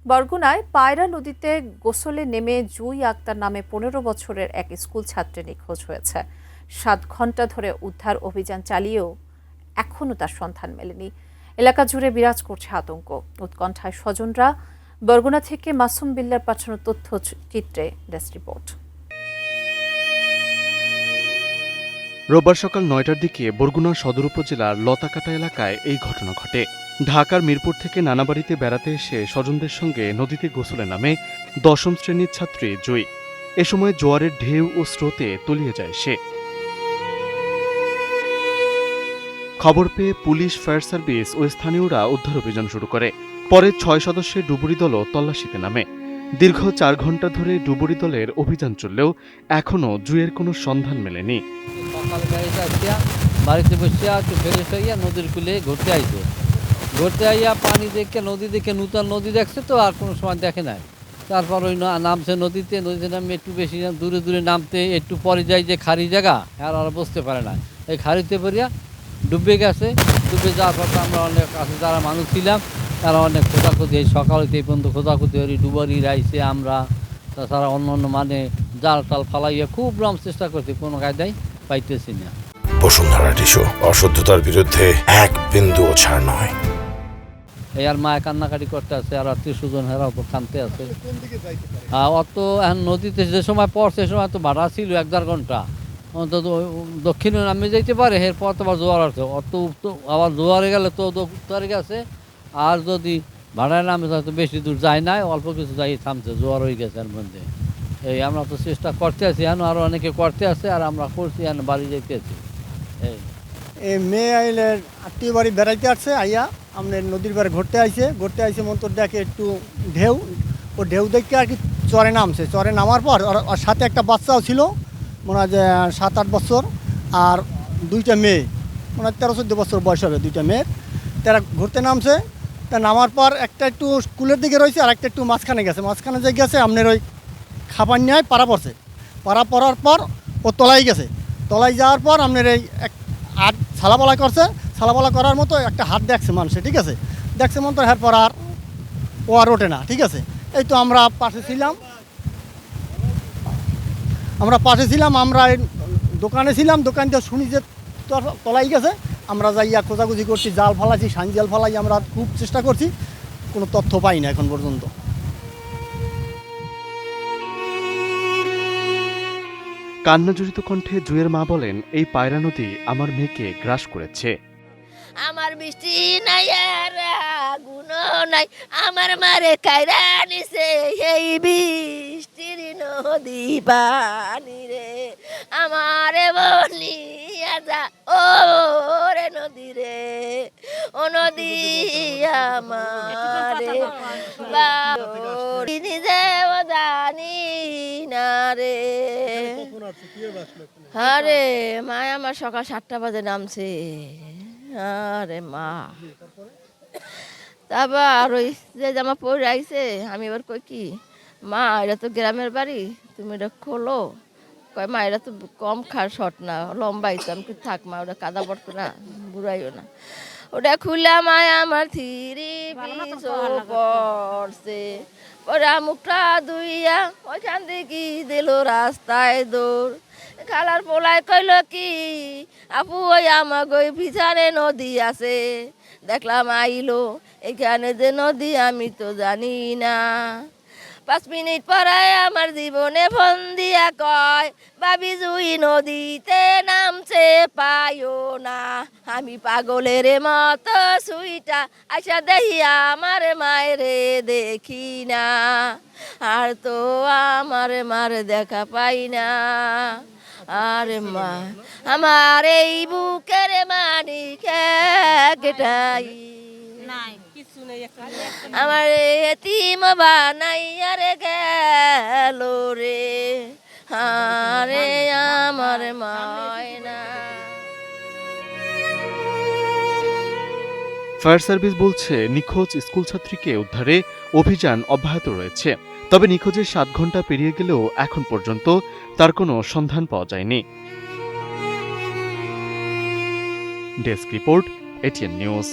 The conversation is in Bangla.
বরগুনায় পায়রা নদীতে গোসলে নেমে জুই আক্তার নামে ১৫ বছরের এক স্কুল ছাত্রী নিখোঁজ হয়েছে। ৭ ঘন্টা ধরে উদ্ধার অভিযান চালিয়েও এখনও তার সন্ধান মেলেনি। এলাকা জুড়ে বিরাজ করছে আতঙ্ক, উৎকণ্ঠায় স্বজনরা। বরগুনা থেকে মাসুম বিল্লার পাঠানো তথ্য চিত্রে ডেস্ক রিপোর্ট। রোববার সকাল ৯টার দিকে বরগুনা সদর উপজেলার লতাকাটা এলাকায় এই ঘটনা ঘটে। ঢাকার মিরপুর থেকে নানাবাড়িতে বেড়াতে এসে স্বজনদের সঙ্গে নদীতে গোসলে নামে ১০ম শ্রেণীর ছাত্রী জুই। এ সময় জোয়ারের ঢেউ ও স্রোতে তলিয়ে যায় সে। খবর পেয়ে পুলিশ, ফায়ার সার্ভিস ও স্থানীয়রা উদ্ধার অভিযান শুরু করে। পরে ৬ সদস্যের ডুবুরি দলও তল্লাশিতে নামে। দীর্ঘ ৪ ঘণ্টা ধরে ডুবুরি দলের অভিযান চললেও এখনও জুইয়ের কোনো সন্ধান মেলেনি। সকাল বাড়িতে বসিয়া একটু ফ্রেশ হইয়া নদীর কূলে ঘুরতে আইয়া পানি দেখে নদী দেখে নূতন নদী দেখছে তো আর কোনো সময় দেখে নাই। তারপর ওই নামছে নদীতে নামে একটু বেশি দূরে দূরে নামতে একটু পরে যায় যে খারি জায়গা আর ওরা বুঝতে পারে না, এই খারিতে পড়িয়া ডুবে গেছে। ডুবে যাওয়ার পর আমরা অনেক কাছে যারা মানুষ ছিলাম তারা অনেক খোঁজাখুঁজি, এই সকালে এই পর্যন্ত খোঁজাখুঁজি হরি ডুবারি রাইছে আমরা, তাছাড়া অন্য অন্য জাল টাল ফালাইয়া খুব রম চেষ্টা করছি, কোনো কায়দায় পাইতেছি না। বসুন্ধরা টিস্যু অশুদ্ধতার বিরুদ্ধে এক বিন্দুও ছাড় নয়। এই আর মায় কান্নাকাটি করতে আছে, আর আত্মীয় স্বজন হেরাও তো কানতে আছে। অত এখন নদীতে যে সময় পড়ছে সে সময় তো ভাড়া ছিল ১-১.৫ ঘন্টা, অন্তত দক্ষিণে নামে যাইতে পারে। এরপর তো আবার জোয়ার আছে, অত আবার জোয়ারে গেলে তো উত্তরে গেছে। আর যদি ভাড়ায় নামে হয়তো বেশি দূর যায় নাই, অল্প কিছু যাই থামছে, জোয়ার হয়ে গেছে এর মধ্যে। এই আমরা তো চেষ্টা করতে আছি, এখন আরও অনেকে করতে আছে, আর আমরা করছি এখন বাড়ি যাইতে আছি। এই মেয়ে আইলে আত্মীয় বাড়ি বেড়াইতে আসছে, আইয়া আমাদের নদীর পাড়ে ঘুরতে আইছে মন্তর দেখে একটু ঢেউ, ও ঢেউ দেখে আর কি চরে নামছে। চরে নামার পর ওর সাথে একটা বাচ্চাও ছিল, মনে হয় যে ৭-৮ বছর, আর 2টা মেয়ে, মনে হয় 13-14 বছর বয়স হবে 2টা মেয়ের। তারা ঘুরতে নামছে, তা নামার পর একটা একটু স্কুলের দিকে রয়েছে আর একটা একটু মাঝখানে যে গেছে আপনার ওই খাপান্যায় পাড়া পড়ছে। পাড়া পড়ার পর ও তলায় গেছে। তলায় যাওয়ার পর আপনার এই এক হাত ছালাপালা করছে, ছালাপালা করার মতো একটা হাত দেখছে মানুষে, ঠিক আছে, দেখছে মন তো এরপর আর ও আর ওঠে না, ঠিক আছে। এই তো আমরা পাশে ছিলাম, আমরা দোকানে ছিলাম, দোকান থেকে শুনি যে তলাই গেছে। আমরা যাইয়া খোঁজাখুঁজি করছি, জাল ফালাইছি, জাল ফালাই আমরা খুব চেষ্টা করছি, কোনো তথ্য পাই না এখন পর্যন্ত। কান্নাজড়িত কণ্ঠে জুয়ের মা বলেন, এই পায়রা নদী আমার মেয়েকে গ্রাস করেছে। আমার বৃষ্টি নাই আর গুণ নাই, আমার মারে কায়রা নিছে এই বৃষ্টির নদী পানি রে, আমারে বলিয়া যা ও রে নদী রে, ও নদী আমারে নিজেও জানি না রে। আরে মায় আমার সকাল 7টা বাজে নামছে। আরে মা, তারপর আর ওই যে জামা পরে আইছে, আমি এবার কই কি মা এটা তো গ্রামের বাড়ি, তুমি এটা খোলো। কয় মা এটা তো কম শর্ট না, লম্বাই তো। আমি থাক মা, ওটা কাদা পড়তো না, বুড়াইও না। ওটা খুলে মায় আমার থিরি পড়ছে, ওরা মুখটা ধুইয়া ওইখান থেকে দিল রাস্তায় দৌড়। খালার পোলায় কইল কি আপু ওই আমাকে ওই পিছনে নদী আছে, দেখলাম আইলো এখানে যে নদী আমি তো জানি না। 5 মিনিট পরে আমার জীবনে ফোন দিয়া কয় বাবি জুই নদীতে নামছে পাইও না। আমি পাগলের মতো সুইটা আশা দেখি আমার মায়েরে দেখি না, আর তো আমার মার দেখা পাই না। আরে মা আমার এই বুকের মানিক একটাই, আমার এতিম বানাইয়া রে গেল রে, আরে আমার ময়না। ফায়ার সার্ভিস বলছে, নিখোঁজ স্কুল ছাত্রীকে উদ্ধারে অভিযান অব্যাহত রয়েছে। তবে নিখোঁজের 7 ঘন্টা পেরিয়ে গেলেও এখন পর্যন্ত তার কোনো সন্ধান পাওয়া যায়নি। Desk report, ATN news.